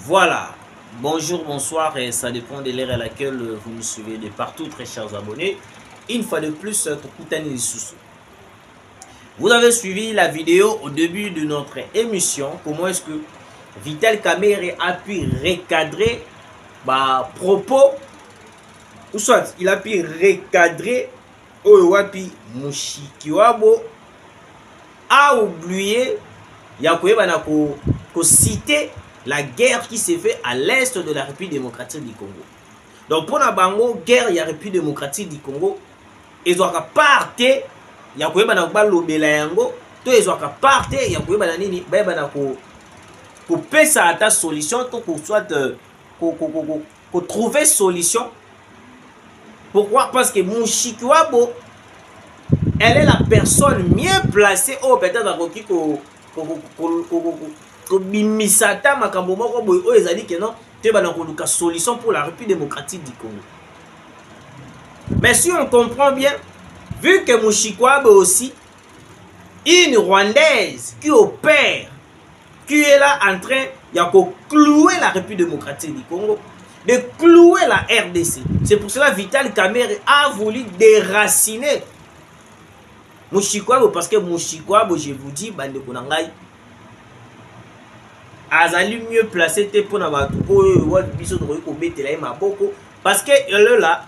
Voilà, bonjour, bonsoir, et ça dépend de l'heure à laquelle vous nous suivez de partout, très chers abonnés. Une fois de plus, vous avez suivi la vidéo au début de notre émission, comment est-ce que Vital Kamerhe a pu recadrer propos, ou soit il a pu recadrer Oyowapi Mushikiwabo a oublié, il y a citer la guerre qui s'est faite à l'est de la République démocratique du Congo. Donc pour la bango guerre il y a République démocratique du Congo, ils ont parté, il y a quoi ba lobela yango, to ils ont parté, il y a quoi ba nini ba ko pesa ata solution to ko soit ko trouver solution. Pourquoi? Parce que Mushikiwabo elle est la personne mieux placée au peut-être bimisata makambo moko boy o ezali que non te bana koluka solution pour la République démocratique du Congo. Mais si on comprend bien, vu que Mushikiwabo aussi une Rwandaise qui opère, qui est là en train de clouer la République démocratique du Congo, de clouer la RDC. C'est pour cela que Vital Kamerhe a voulu déraciner Mushikiwabo, parce que Mushikiwabo, je vous dis, bande konangai, azali mieux placé te pour n'avoir parce que elle là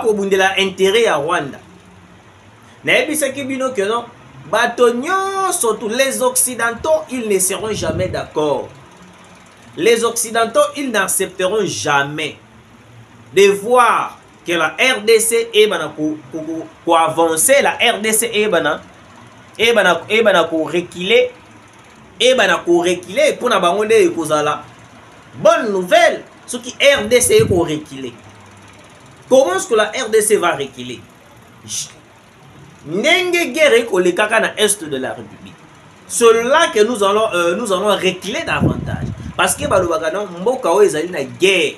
ko bundela intérêt à Rwanda na ebisaki bino que non batonyo surtout les occidentaux ils ne seront jamais d'accord. Les occidentaux ils n'accepteront jamais de voir que la RDC est pour avancer, la RDC est pour reculer. Et pour reculer pour na bango nde ekozala bonne nouvelle ce qui RDC est pour reculer. Comment est-ce que la RDC va reculer? Ndenge guerre kolekaka na est de la République. C'est là que nous allons reculer davantage parce que balobaka non mboka o ezali na guerre,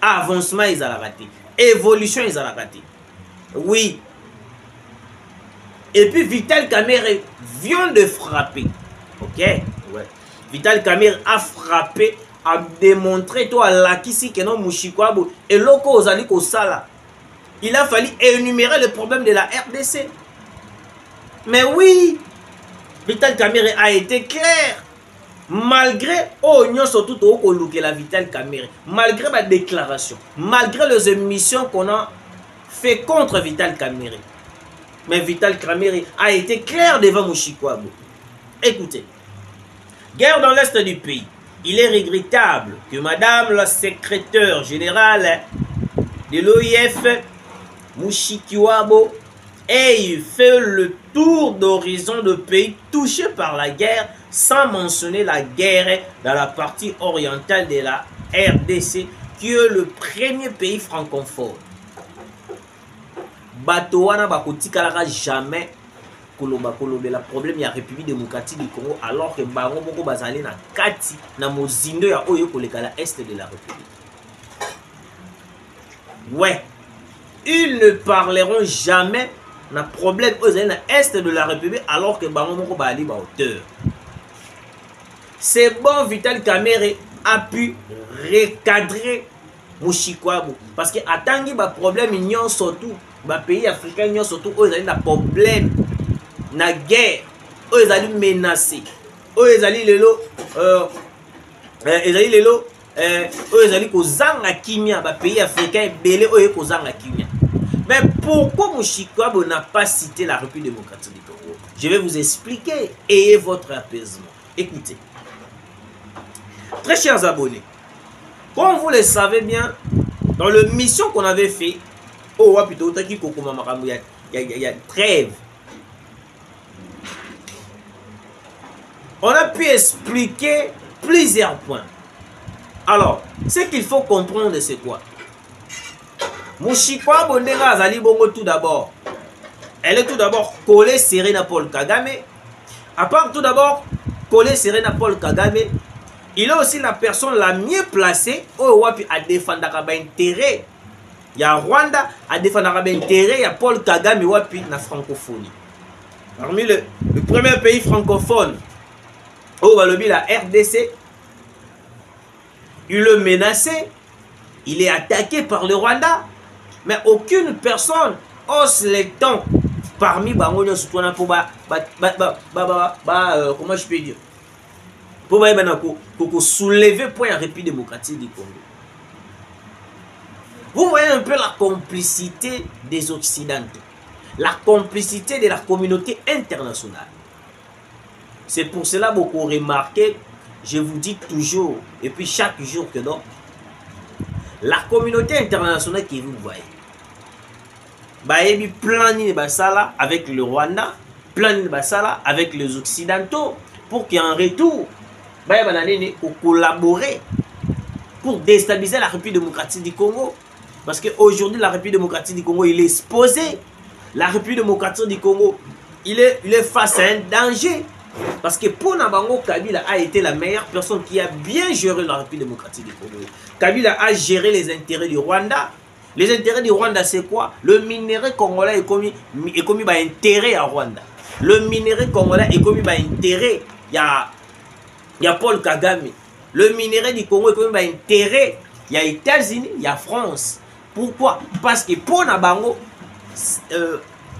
avancement ezala raté, évolution ezala raté. Oui. Et puis Vital Kamerhe vient de frapper. Ok, ouais. Vital Kamerhe a frappé, a démontré toi là qu'ici que non Mushikiwabo et loko ozali ko sala. Il a fallu énumérer le problème de la RDC. Mais oui, Vital Kamerhe a été clair. Malgré surtout la Vital Kamerhe, malgré ma déclaration, malgré les émissions qu'on a fait contre Vital Kamerhe, mais Vital Kamerhe a été clair devant Mushikiwabo. Écoutez, guerre dans l'est du pays. Il est regrettable que Madame la secrétaire générale de l'OIF, Mushikiwabo, ait fait le tour d'horizon de pays touchés par la guerre sans mentionner la guerre dans la partie orientale de la RDC, qui est le premier pays francophone. Batowana bakotikalaka jamais la problème ya République démocratique du Congo alors que bango moko bazali na kati na mozindo ya oyo koleka la est de la République. Ouais, ils ne parleront jamais na problème aux na est de la République alors que bango moko bali ba hauteur. C'est bon, Vital Kamerhe a pu recadrer Mushikiwabo parce que atangi ba problème union surtout ba pays africains union surtout aux na problème na guerre, eux ils allaient menacer, eux ils allaient eux ils allaient kozanga kimia, ba pays africains belé eux kozanga kimia. Mais pourquoi Mushikiwabo n'a pas cité la République démocratique du Congo? Je vais vous expliquer. Ayez votre apaisement. Écoutez, très chers abonnés, comme vous le savez bien, dans la mission qu'on avait fait, il y a trêve. On a pu expliquer plusieurs points. Alors, ce qu'il faut comprendre, c'est quoi? Mushikiwabo ndenge azali bongo tout d'abord. Elle est tout d'abord collée serrée na Paul Kagame. À part tout d'abord collée serrée na Paul Kagame, il est aussi la personne la mieux placée à défendre l'intérêt. Il y a Rwanda à défendre l'intérêt, il y a Paul Kagame wapi na francophonie. Parmi le premier pays francophone, la RDC, il le menaçait, il est attaqué par le Rwanda, mais aucune personne ose le temps parmi comment je peux dire, pour soulever pour la République démocratique du Congo. Vous voyez un peu la complicité des Occidentaux, la complicité de la communauté internationale. C'est pour cela que vous remarquez, je vous dis toujours, et puis chaque jour que non, la communauté internationale que vous voyez, il y a plein de basala avec le Rwanda, plein de basala avec les Occidentaux, pour qu'en retour, pour collaborer, pour déstabiliser la République démocratique du Congo. Parce qu'aujourd'hui, la République démocratique du Congo, il est exposé. La République démocratique du Congo, il est face à un danger. Parce que pour Nabango, Kabila a été la meilleure personne qui a bien géré la République démocratique du Congo. Kabila a géré les intérêts du Rwanda. Les intérêts du Rwanda, c'est quoi? Le minerai congolais est commis intérêt à Rwanda. Le minerai congolais est commis intérêt. Il y a Paul Kagame. Le minerai du Congo est commis intérêt. Il y a États-Unis, il y a France. Pourquoi? Parce que pour Nabango,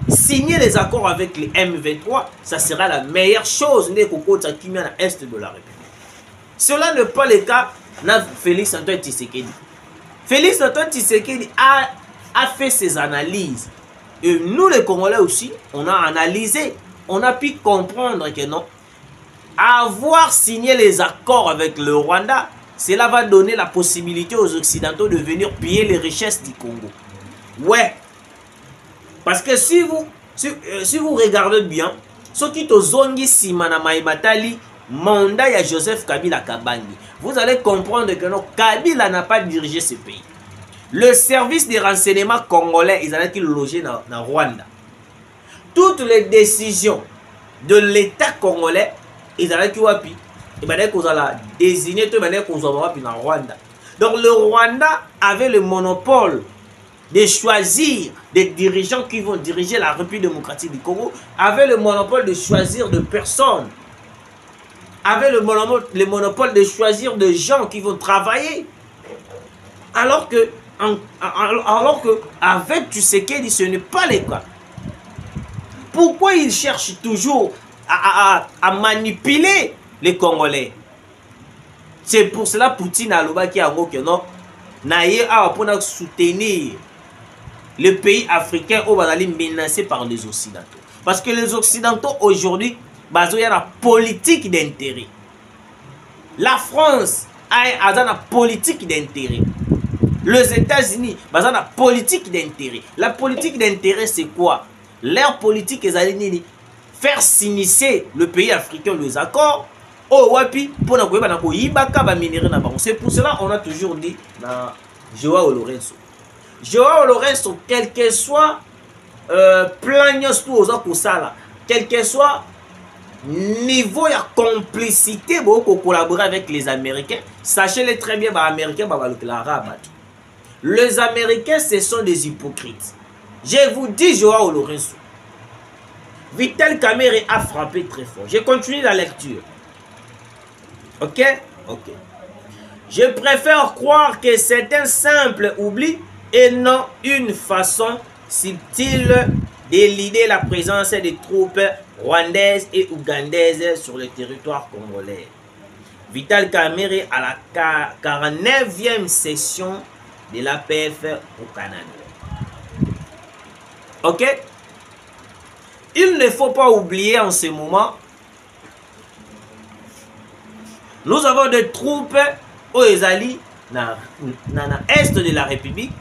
signer les accords avec les M23, ça sera la meilleure chose dans l'Est de la République. Cela n'est pas le cas de Félix Antoine Tshisekedi. Félix Antoine Tshisekedi a fait ses analyses. Et nous, les Congolais aussi, on a analysé. On a pu comprendre que non, avoir signé les accords avec le Rwanda, cela va donner la possibilité aux Occidentaux de venir piller les richesses du Congo. Ouais. Parce que si vous regardez bien, ce qui est zongi simana maimatali, mandat ya Joseph Kabila Kabangi, vous allez comprendre que non, Kabila n'a pas dirigé ce pays. Le service des renseignements congolais, ils allaient loger dans Rwanda. Toutes les décisions de l'État congolais, ils allaient wapi. Et bien, qu'on a désigné tout dans Rwanda. Donc, le Rwanda avait le monopole de choisir des dirigeants qui vont diriger la République démocratique du Congo, avait le monopole de choisir de personnes, avait le monopole de choisir de gens qui vont travailler. Alors que avec Tshisekedi, ce n'est pas le cas. Pourquoi ils cherchent toujours à manipuler les Congolais? C'est pour cela que Poutine a dit que non, naïe a pour soutenir le pays africain où va menacé par les Occidentaux. Parce que les Occidentaux aujourd'hui, il y a la politique d'intérêt. La France a une politique d'intérêt. Les États-Unis, ils ont une politique d'intérêt. La politique d'intérêt, c'est quoi? Leur politique est d'aller faire s'initier le pays africain les accords. C'est pour cela qu'on a toujours dit dans Joao Lourenço. Joao Lourenço, quel que soit quel que soit niveau de complicité pour collaborer avec les Américains, sachez-le très bien, les Américains, ce sont des hypocrites. Je vous dis, Joao Lourenço, Vital Kamerhe a frappé très fort. Je continue la lecture. Ok? Ok. Je préfère croire que c'est un simple oubli et non une façon subtile d'éluder la présence des troupes rwandaises et ougandaises sur le territoire congolais. Vital Kamerhe à la 49e session de l'APF au Canada. Ok? Il ne faut pas oublier en ce moment, nous avons des troupes au Ezali dans l'est de la République.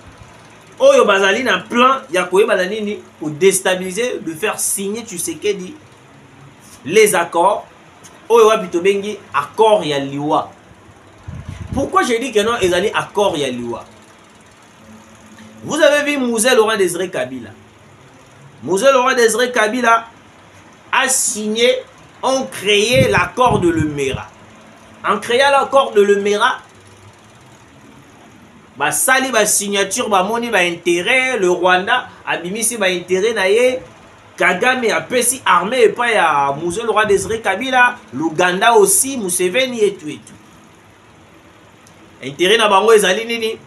Au Bazali dans plan Yakoye Balanini pour déstabiliser, de faire signer Tshisekedi les accords. Au Wapitobengi accord Yaliwa. Pourquoi je dis que non Ezali accord Yaliwa? Vous avez vu Moussa Laurent Désiré Kabila. Moussa Laurent Désiré Kabila a signé, ont créé l'accord de Lemera. En créant l'accord de Lemera, sali ba signature ba moni ba intérêt, le Rwanda a bimisi ba intérêt naye, Kagame a pesi armée et pas ya Moussa Laurent Désiré Kabila, l'Ouganda aussi, Museveni et tout et tout. intérêt na bango ezali nini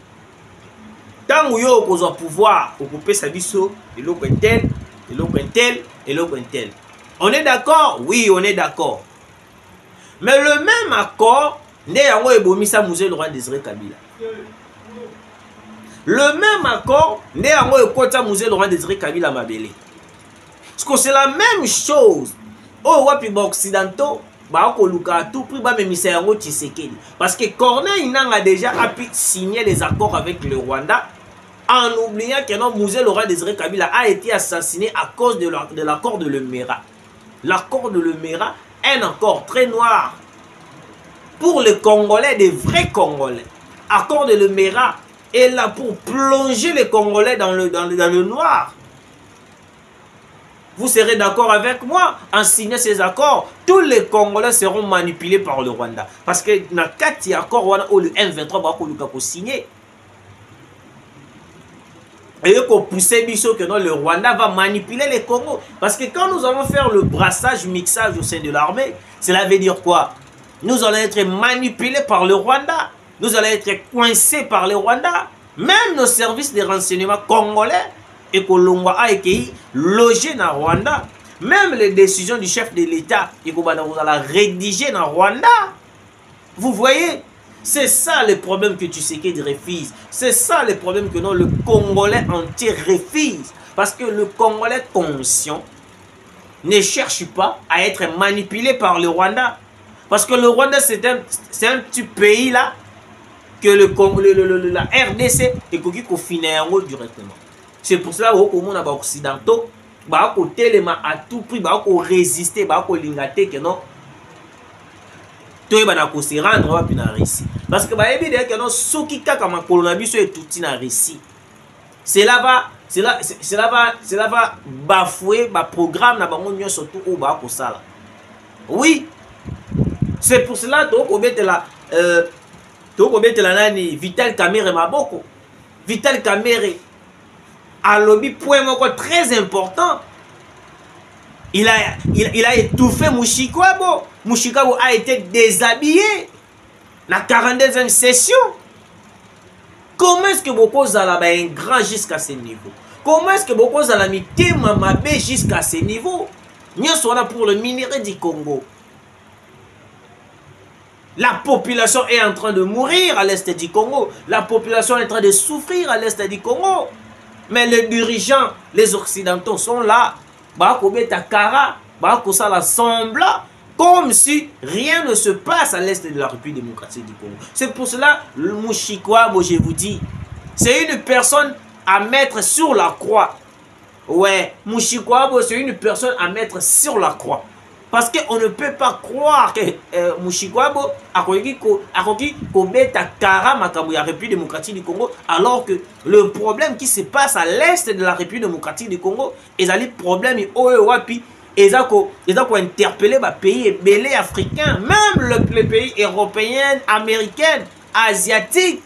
tango yo okozwa pouvoir okopesa biso eloko intel eloko intel eloko intel. On est d'accord? Oui, on est d'accord. Mais le même accord nde yango ebomisa Musée Laurent Désiré Kabila. Le même accord nde yango ekota Musée Laurent Désiré Kabila mabele. Parce que c'est la même chose. Oh wapi ba occidentaux ba koluka à tout prix ba memisa yango Tshisekedi. Parce que Corneille Nangaa déjà a pu signer les accords avec le Rwanda en oubliant que non Musée Laurent Désiré Kabila a été assassiné à cause de l'accord de Lemera. L'accord de Lemera est un accord très noir pour les Congolais, des vrais Congolais. L'accord de Lemera est là pour plonger les Congolais dans le noir. Vous serez d'accord avec moi? En signant ces accords, tous les Congolais seront manipulés par le Rwanda. Parce que dans le cas de l'accord où le M23 va signer, et qu'on pousse biso que non, le Rwanda va manipuler les Congos. Parce que quand nous allons faire le brassage, mixage au sein de l'armée, cela veut dire quoi? Nous allons être manipulés par le Rwanda. Nous allons être coincés par le Rwanda. Même nos services de renseignement congolais et Kolongwa a été logés dans le Rwanda. Même les décisions du chef de l'État, vous allez rédiger dans le Rwanda. Vous voyez? C'est ça le problème que Tshisekedi refuse. C'est ça le problème que non, le Congolais entier refuse. Parce que le Congolais conscient ne cherche pas à être manipulé par le Rwanda. Parce que le Rwanda, c'est un petit pays là que la RDC est qu'on finit directement. C'est pour cela que les occidentaux ont à tout prix résister, lingater que non. Tout le monde se rendre à Russie. Parce que que non, ceux qui ont colonisé est tout en Russie. Cela va bafouer le programme na bango nyo surtout au ba ko sala. Oui. C'est pour cela que nani Vital Kamerhe maboko. Vital Kamerhe a lobby point très important. Il a étouffé Mushikwa. Mushikwa a été déshabillé. La 42e session. Comment est-ce que Boko Zalaba est grand jusqu'à ce niveau? Comment est-ce que Boko Zalaba est mamabé jusqu'à ce niveau? Nous sommes là pour le minerai du Congo. La population est en train de mourir à l'est du Congo. La population est en train de souffrir à l'est du Congo. Mais les dirigeants, les occidentaux sont là. Comme si rien ne se passe à l'est de la République démocratique du Congo. C'est pour cela, le Mushikwa, je vous dis, c'est une personne à mettre sur la croix. Ouais, Mushikwa, c'est une personne à mettre sur la croix. Parce qu'on ne peut pas croire que Mushikwa a la République démocratique du Congo, alors que le problème qui se passe à l'est de la République démocratique du Congo, est un problème ils ont interpellé les pays belés africains, même les pays européens, américains, asiatiques.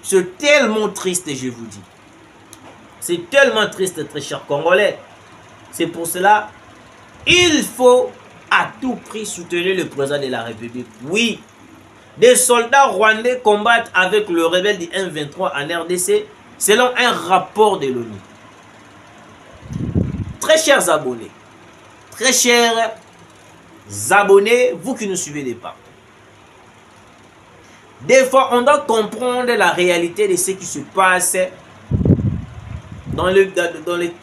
C'est tellement triste, je vous dis. C'est tellement triste, très chers Congolais. C'est pour cela il faut à tout prix soutenir le président de la République. Oui, des soldats rwandais combattent avec le rebelle du M23 en RDC selon un rapport de l'ONU. Très chers abonnés, vous qui nous suivez des pas. Des fois, on doit comprendre la réalité de ce qui se passe dans le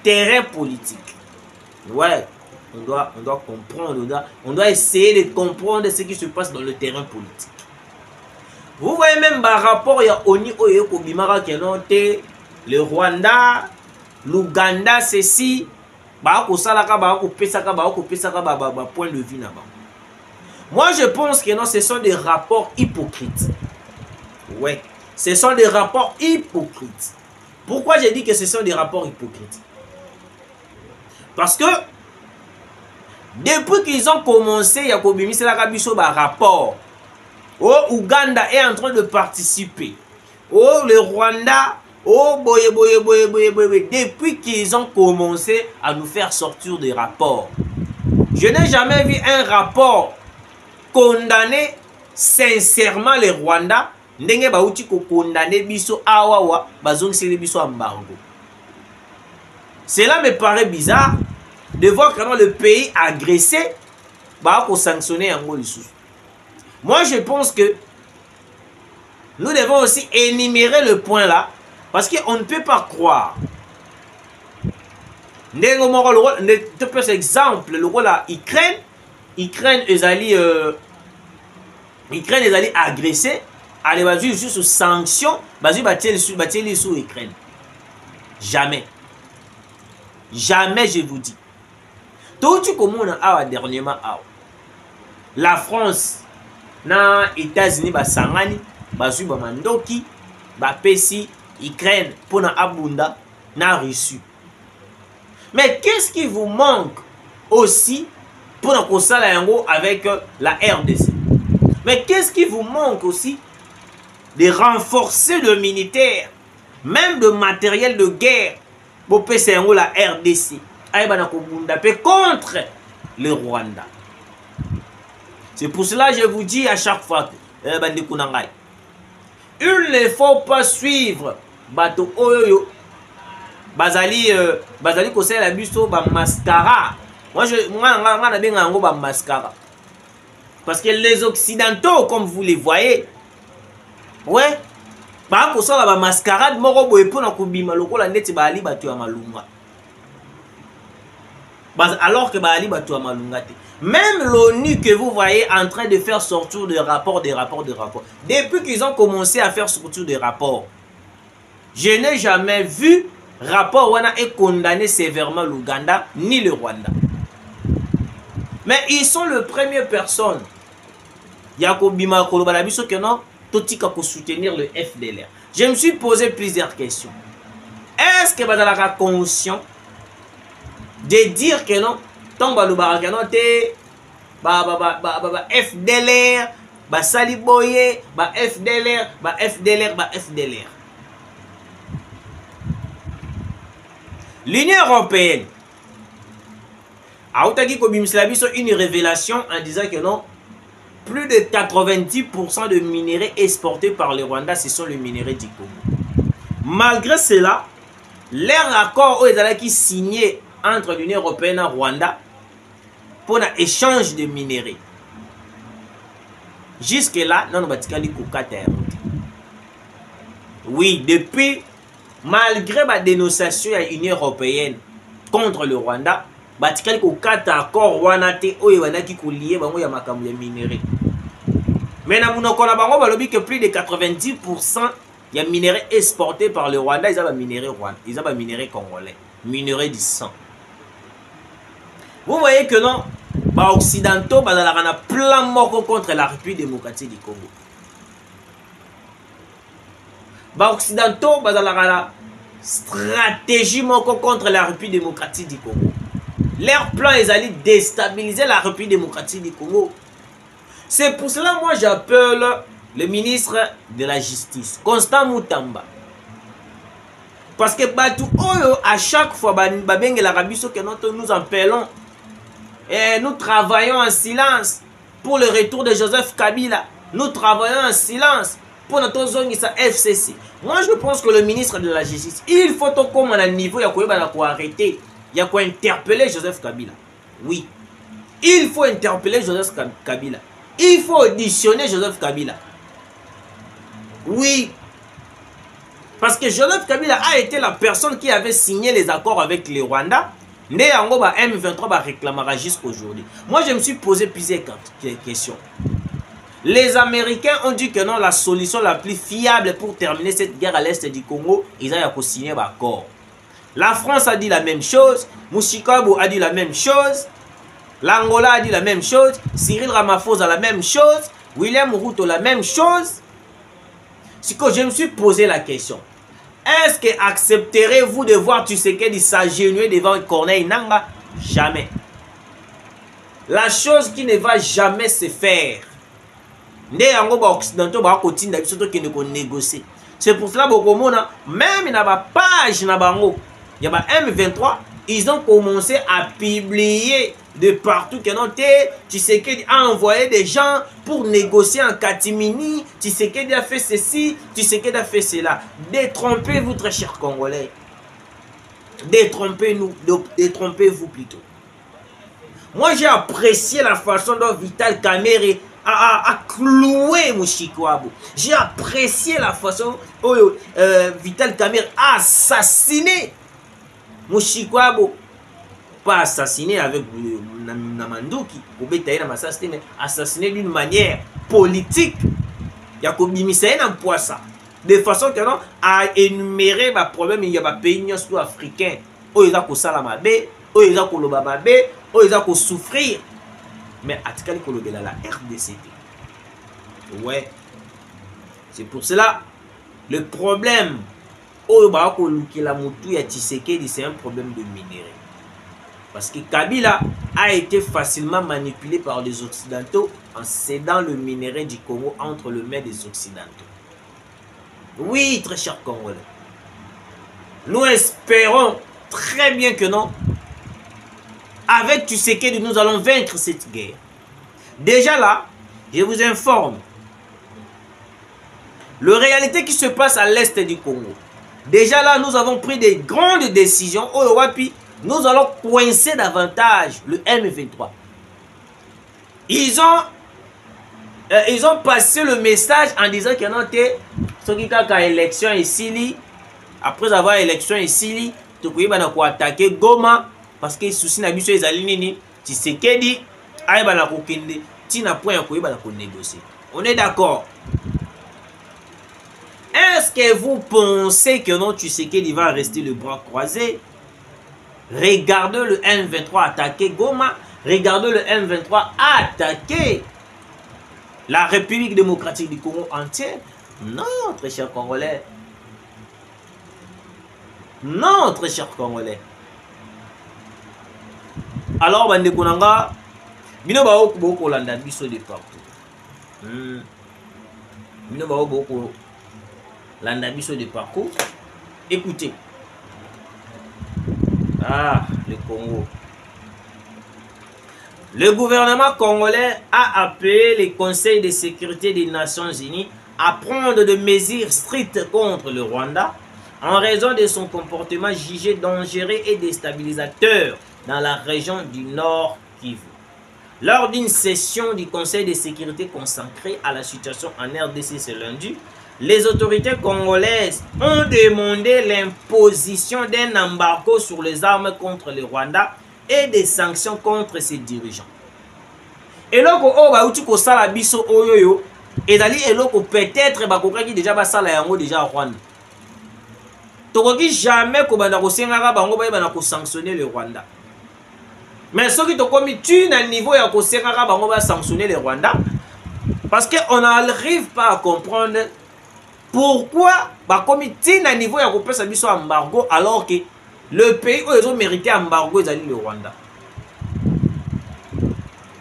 terrain politique. Ouais. On doit comprendre, on doit essayer de comprendre ce qui se passe dans le terrain politique. Vous voyez même par rapport à Oni Oyeko Bimara Kenote, le Rwanda, l'Ouganda, ceci, point de vue là-bas. Moi je pense que non, ce sont des rapports hypocrites. Ouais, ce sont des rapports hypocrites. Pourquoi j'ai dit que ce sont des rapports hypocrites? Parce que depuis qu'ils ont commencé, il y a un rapport. Oh, Ouganda est en train de participer. Oh, le Rwanda. Oh, boye. Depuis qu'ils ont commencé à nous faire sortir des rapports. Je n'ai jamais vu un rapport condamné sincèrement les Rwandais ndenge bauti ko condamner biso awawa bazongiseli biso embargo. Cela me paraît bizarre de voir comment le pays agressé va sanctionner yango lisusu. Moi je pense que nous devons aussi énumérer le point là parce qu'on ne peut pas croire. Ndenge moko ne te peux exemple le rôle à Ukraine ezali agressé, allez bazui juste sous sanction, bazui batie sous Ukraine. Jamais. Jamais je vous dis. Tout comme on a dernièrement la France na États-Unis basangani bazui ba mandoki ba pesi Ukraine pour na abunda na Russie. Mais qu'est-ce qui vous manque aussi pour na kosala yango avec la RDC? Mais qu'est-ce qui vous manque aussi de renforcer le militaire, même de matériel de guerre pour pesi yango la RDC ayeba kobunda pe contre le Rwanda? C'est pour cela que je vous dis à chaque fois que il ne faut pas suivre bato oyo bazali kosala la biso ba mascara. Moi na benga yango ba mascara. Parce que les occidentaux comme vous les voyez, ouais, ba kosala ba mascarade moko boye pona kobima lokola ndeti ba ali bato ya malunga. Alors que ba ali bato ya malunga te. Même l'ONU que vous voyez en train de faire sortir des rapports. Depuis qu'ils ont commencé à faire sortir des rapports, je n'ai jamais vu rapport où on a condamné sévèrement l'Ouganda ni le Rwanda. Mais ils sont les premières personnes. Yakobima Kolobalabiso que non, Totika pour soutenir le FDLR. Je me suis posé plusieurs questions. Est-ce que Badalaka conscient de dire que non? FDLR, Saliboye, FDLR. L'Union européenne a une révélation en disant que non, plus de 90% de minéraux exportés par le Rwanda, ce sont les minéraux du Congo. Malgré cela, leur accord qui signé entre l'Union européenne et le Rwanda pour un échange de minéraux. Jusque-là, non, oui, depuis, malgré la dénonciation de l'Union européenne contre le Rwanda, batikali ko kata accord wana te oyo banaki ko lié bango ya makambo ya minéraux. Mais na munoko na bango balobi que plus de 90% ya minéraux exportés par le Rwanda, ils ont des minéraux rwandais, ils ont des minéraux congolais, minéraux du sang. Vous voyez que non, les occidentaux ont un plan mort contre la République démocratique du Congo. Les occidentaux ont une stratégie mort contre la République démocratique du Congo. Leur plan est d'aller déstabiliser la République démocratique du Congo. C'est pour cela que moi j'appelle le ministre de la Justice, Constant Mutamba. Parce que à chaque fois, nous appelons et nous travaillons en silence pour le retour de Joseph Kabila. Nous travaillons en silence pour notre zone FCC. Moi, je pense que le ministre de la Justice, il faut comme à un niveau, il faut arrêter, il faut interpeller Joseph Kabila. Oui, il faut interpeller Joseph Kabila. Il faut auditionner Joseph Kabila. Oui, parce que Joseph Kabila a été la personne qui avait signé les accords avec les Rwandais. M23 réclamera jusqu'aujourd'hui. Moi, je me suis posé plusieurs questions. Les Américains ont dit que non, la solution la plus fiable pour terminer cette guerre à l'est du Congo, ils ont signé un accord. La France a dit la même chose, Mouchikabo a dit la même chose, l'Angola a dit la même chose, Cyril Ramaphosa la même chose, William Ruto la même chose. C'est que je me suis posé la question. Est-ce que accepterez-vous de voir Tshisekedi s'agenouiller devant Corneille Nangaa? Jamais. La chose qui ne va jamais se faire. C'est pour cela que même dans la page, il y a M23, ils ont commencé à publier de partout que non, Tshisekedi a envoyé des gens pour négocier en catimini. Tshisekedi a fait ceci, Tshisekedi a fait cela. Détrompez-vous, très chers Congolais. Détrompez-vous plutôt. Moi, j'ai apprécié la façon dont Vital Kamerhe a cloué Mouchikwabo. J'ai apprécié la façon dont Vital Kamerhe a assassiné Mouchikwabo. Pas assassiné avec Namanduki, mais assassiné d'une manière politique. Il y a de façon que non, à énumérer les problèmes, il y a des pays africains où ils ont salamabe, où ils ont kolobababe, où ils ont souffrir. Mais à Tikali Kolobela, la RDC. Ouais. C'est pour cela, le problème, c'est un problème de minerai. Parce que Kabila a été facilement manipulé par les Occidentaux en cédant le minerai du Congo entre les mains des Occidentaux. Oui, très chers Congolais. Nous espérons très bien que non. Avec Tshisekedi, nous allons vaincre cette guerre. Déjà là, je vous informe. La réalité qui se passe à l'est du Congo. Déjà là, nous avons pris des grandes décisions. Oh, wapi. Nous allons coincer davantage le M23. Ils ont passé le message en disant qu'il y a une élection ici. Après avoir élection ici, tu peux attaquer Goma parce que souci na biso ezali nini Tshisekedi ayeba na kokende tina point ya koyeba na négocier. On est d'accord? Est-ce que vous pensez que non Tshisekedi va rester le bras croisé? Regardez le M23 attaquer Goma. Regardez le M23 attaquer la République démocratique du Congo entière. Non, très chers Congolais. Non, très chers Congolais. Alors, bande konanga, bino ba boko landa biso de partout. Bino ba boko landa biso de partout. Écoutez. Ah, le Congo. Le gouvernement congolais a appelé les conseils de sécurité des Nations Unies à prendre des mesures strictes contre le Rwanda en raison de son comportement jugé dangereux et déstabilisateur dans la région du Nord Kivu. Lors d'une session du Conseil de sécurité consacrée à la situation en RDC ce lundi, les autorités congolaises ont demandé l'imposition d'un embargo sur les armes contre le Rwanda et des sanctions contre ses dirigeants. Eloko o ba uti ko sala biso oyoyo ezali eloko peut-être ba kokaki déjà ba sala yango déjà Rwanda. Tokoki jamais ko banda ko sengaka bango ba na ko sanctionner le Rwanda. Mais ce qui te komi tu na niveau ya ko sengaka bango ba sanctionner le Rwanda parce que on n'arrive pas à comprendre pourquoi ba komi ti na niveau ya ko pesa biso embargo alors que le pays où ils ont mérité embargo ezali le Rwanda.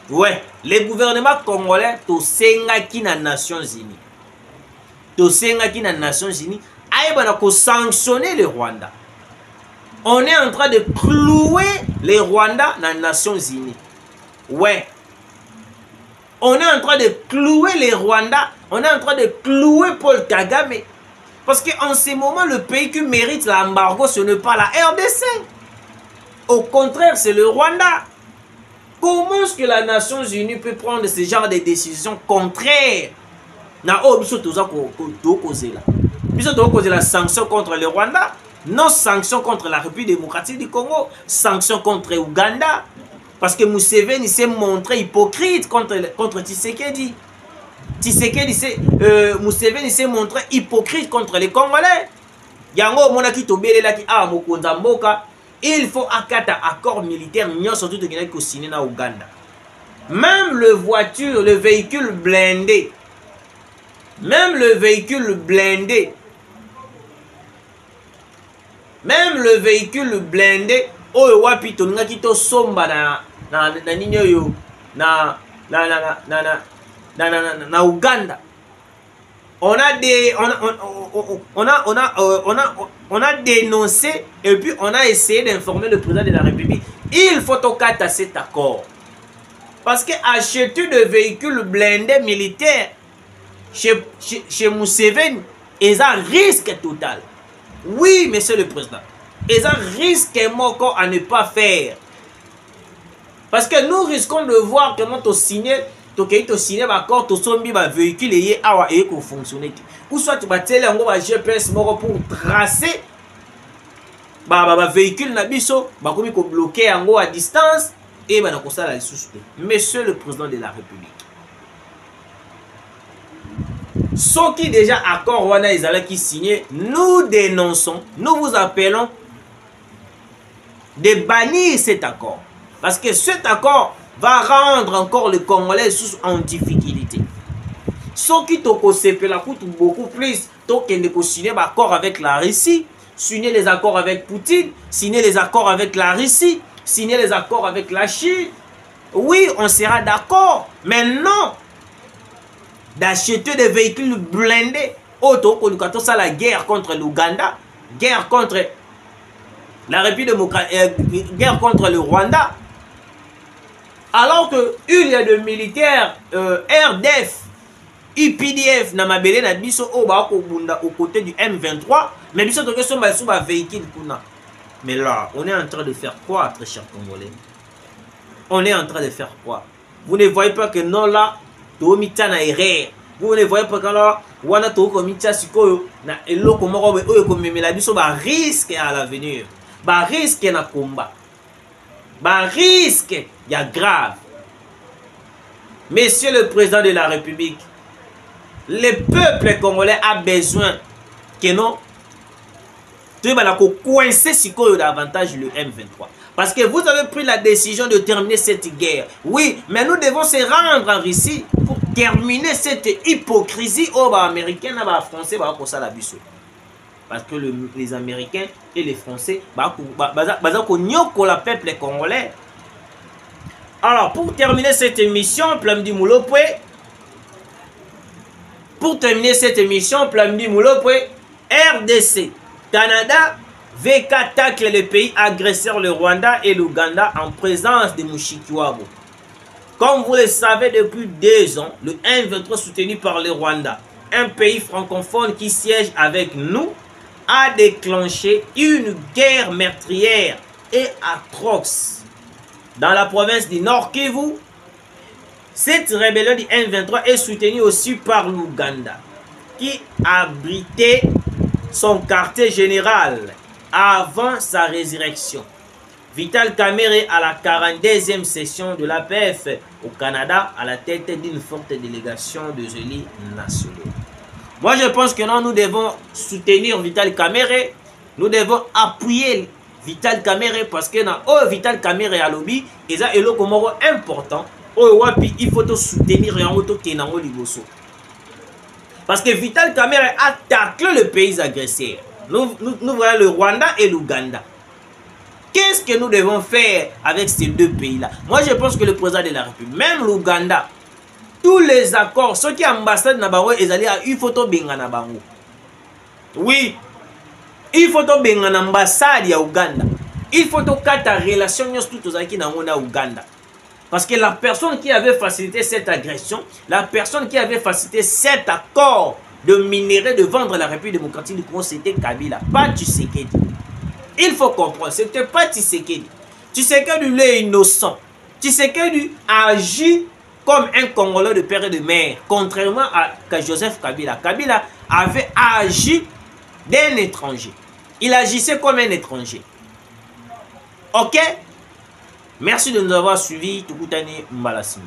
Ouais, les gouvernements congolais tosengaki na Nations Unies. Tosengaki na Nations Unies aïba ko sanctionner le Rwanda. On est en train de clouer les Rwandais dans les Nations Unies. Ouais. On est en train de clouer les Rwandais. On est en train de clouer Paul Kagame. Parce qu'en ce moment, le pays qui mérite l'embargo, ce n'est pas la RDC. Au contraire, c'est le Rwanda. Comment est-ce que la Nations Unies peut prendre ce genre de décisions contraires? Na oh, biso toza ko causer là. Biso to causer la sanction contre le Rwanda, non sanction contre la République démocratique du Congo, sanction contre Ouganda parce que Museveni s'est montré hypocrite contre Tshisekedi. Museveni s'est montré hypocrite contre les Congolais. Yango monaki tobelela ki a mokonza mboka. Il faut akata accord militaire nyonso tout qui ko signé na Ouganda. Même le véhicule blindé. Même le véhicule blindé oyo wapi toninga kito somba na ninyo yo na Uganda. on a dénoncé et puis on a essayé d'informer le président de la République. Il faut à cet accord. Parce que acheter de véhicules blindés militaires chez Museveni, ils ont un risque total. Oui, monsieur le président. Ils ont un risque à ne pas faire. Parce que nous risquons de voir comment tu signes l'accord, tu sommes un véhicule et il fonctionne. Ou soit tu vas télé un GPS pour tracer le véhicule bloqué à distance et la monsieur le président de la République. Ceux qui déjà accord wana Isala qui signé, nous dénonçons, nous vous appelons de bannir cet accord. Parce que cet accord va rendre encore les Congolais en difficulté. Ceux qui coûtent beaucoup plus, qui signer l'accord avec la Russie, signer les accords avec Poutine, signer les accords avec la Russie, signer les accords avec la Chine. Oui, on sera d'accord, mais non d'acheter des véhicules blindés. Ça la guerre contre l'Ouganda, guerre contre la République démocratique, guerre contre le Rwanda. Alors qu'il y a des militaires RDF, IPDF, Namabele, Nabiso, au côté du M23, mais nous sommes sur un véhicule. Mais là, on est en train de faire quoi, très chers Congolais? On est en train de faire quoi? Vous ne voyez pas que non, là, vous ne voyez pas que là, wana to komita sikoyo na eloko moko oyo komemela biso ba risque à l'avenir, ba risque na combat, ba risque ya grave. Monsieur le président de la République, le peuple congolais a besoin que non tu vas coincer sikoyo davantage le M23. Parce que vous avez pris la décision de terminer cette guerre. Oui, mais nous devons se rendre en Russie pour terminer cette hypocrisie aux Américains et aux Français. Parce que les Américains et les Français, le peuple congolais. Alors, pour terminer cette émission, RDC, Canada, VK tacle les pays agresseurs, le Rwanda et l'Ouganda en présence de Mushikiwabo. Comme vous le savez, depuis 2 ans, le M23 soutenu par le Rwanda, un pays francophone qui siège avec nous, a déclenché une guerre meurtrière et atroce dans la province du Nord Kivu. Cette rébellion du M23 est soutenue aussi par l'Ouganda, qui abritait son quartier général avant sa résurrection. Vital Kamerhe à la 42e session de l'APF au Canada à la tête d'une forte délégation de élus nationaux. Moi je pense que non, nous devons soutenir Vital Kamerhe, nous devons appuyer Vital Kamerhe parce que dans Vital Kamerhe à lobby, il a eloko moko important. Il faut soutenir Yango Liboso. Parce que Vital Kamerhe a taclé le pays agresseur. Nous voyons le Rwanda et l'Ouganda. Qu'est-ce que nous devons faire avec ces 2 pays-là? Moi, je pense que le président de la République, même l'Ouganda, tous les accords, ceux qui ambassade Nabango, ils allaient à Ifoto Benga Nabango. Oui, Ifoto Benga l'ambassade à Ouganda. Il faut que ta relation tout à Ouganda. Parce que la personne qui avait facilité cette agression, la personne qui avait facilité cet accord de minerai de vendre la République démocratique du Congo, c'était Kabila, pas Tshisekedi. Il faut comprendre, c'était pas Tshisekedi. Tshisekedi est innocent. Tshisekedi agit comme un Congolais de père et de mère, contrairement à Joseph Kabila. Kabila avait agi d'un étranger. Il agissait comme un étranger. Ok? Merci de nous avoir suivis. Tukutani Mbalasima.